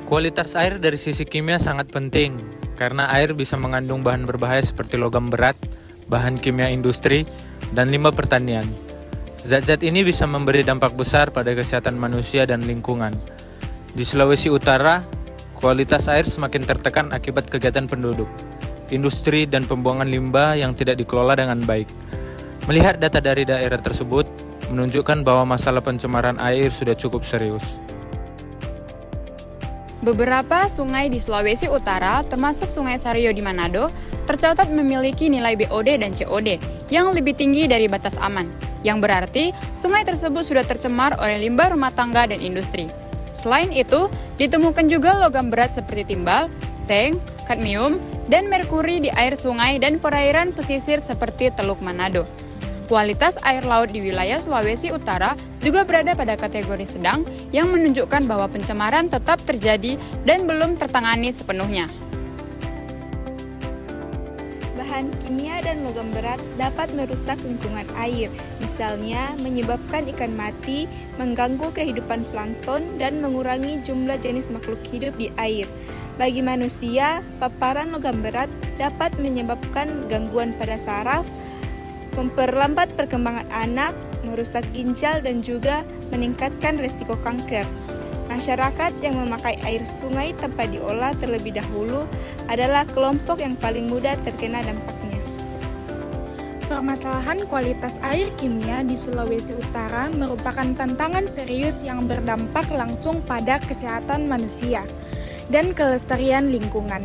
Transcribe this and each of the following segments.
Kualitas air dari sisi kimia sangat penting, karena air bisa mengandung bahan berbahaya seperti logam berat, bahan kimia industri, dan limbah pertanian. Zat-zat ini bisa memberi dampak besar pada kesehatan manusia dan lingkungan. Di Sulawesi Utara, kualitas air semakin tertekan akibat kegiatan penduduk, industri, dan pembuangan limbah yang tidak dikelola dengan baik. Melihat data dari daerah tersebut, menunjukkan bahwa masalah pencemaran air sudah cukup serius. Beberapa sungai di Sulawesi Utara, termasuk Sungai Sario di Manado, tercatat memiliki nilai BOD dan COD yang lebih tinggi dari batas aman, yang berarti sungai tersebut sudah tercemar oleh limbah rumah tangga dan industri. Selain itu, ditemukan juga logam berat seperti timbal, seng, kadmium, dan merkuri di air sungai dan perairan pesisir seperti Teluk Manado. Kualitas air laut di wilayah Sulawesi Utara juga berada pada kategori sedang yang menunjukkan bahwa pencemaran tetap terjadi dan belum tertangani sepenuhnya. Bahan kimia dan logam berat dapat merusak lingkungan air, misalnya menyebabkan ikan mati, mengganggu kehidupan plankton, dan mengurangi jumlah jenis makhluk hidup di air. Bagi manusia, paparan logam berat dapat menyebabkan gangguan pada saraf, memperlambat perkembangan anak, merusak ginjal, dan juga meningkatkan risiko kanker. Masyarakat yang memakai air sungai tanpa diolah terlebih dahulu adalah kelompok yang paling mudah terkena dampaknya. Permasalahan kualitas air kimia di Sulawesi Utara merupakan tantangan serius yang berdampak langsung pada kesehatan manusia dan kelestarian lingkungan.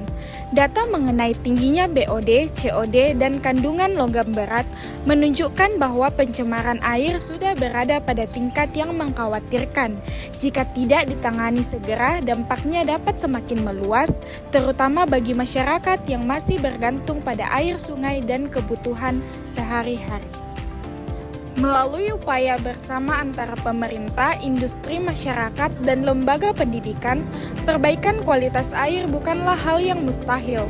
Data mengenai tingginya BOD, COD, dan kandungan logam berat menunjukkan bahwa pencemaran air sudah berada pada tingkat yang mengkhawatirkan. Jika tidak ditangani segera, dampaknya dapat semakin meluas, terutama bagi masyarakat yang masih bergantung pada air sungai dan kebutuhan sehari-hari. Melalui upaya bersama antara pemerintah, industri, masyarakat, dan lembaga pendidikan, perbaikan kualitas air bukanlah hal yang mustahil.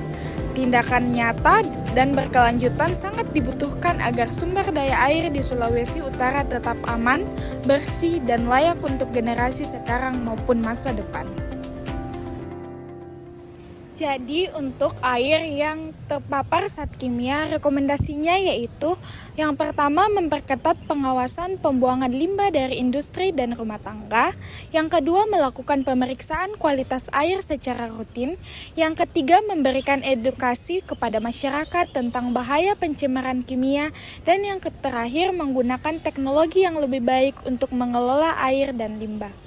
Tindakan nyata dan berkelanjutan sangat dibutuhkan agar sumber daya air di Sulawesi Utara tetap aman, bersih, dan layak untuk generasi sekarang maupun masa depan. Jadi untuk air yang terpapar zat kimia, rekomendasinya yaitu yang pertama memperketat pengawasan pembuangan limbah dari industri dan rumah tangga, yang kedua melakukan pemeriksaan kualitas air secara rutin, yang ketiga memberikan edukasi kepada masyarakat tentang bahaya pencemaran kimia, dan yang terakhir menggunakan teknologi yang lebih baik untuk mengelola air dan limbah.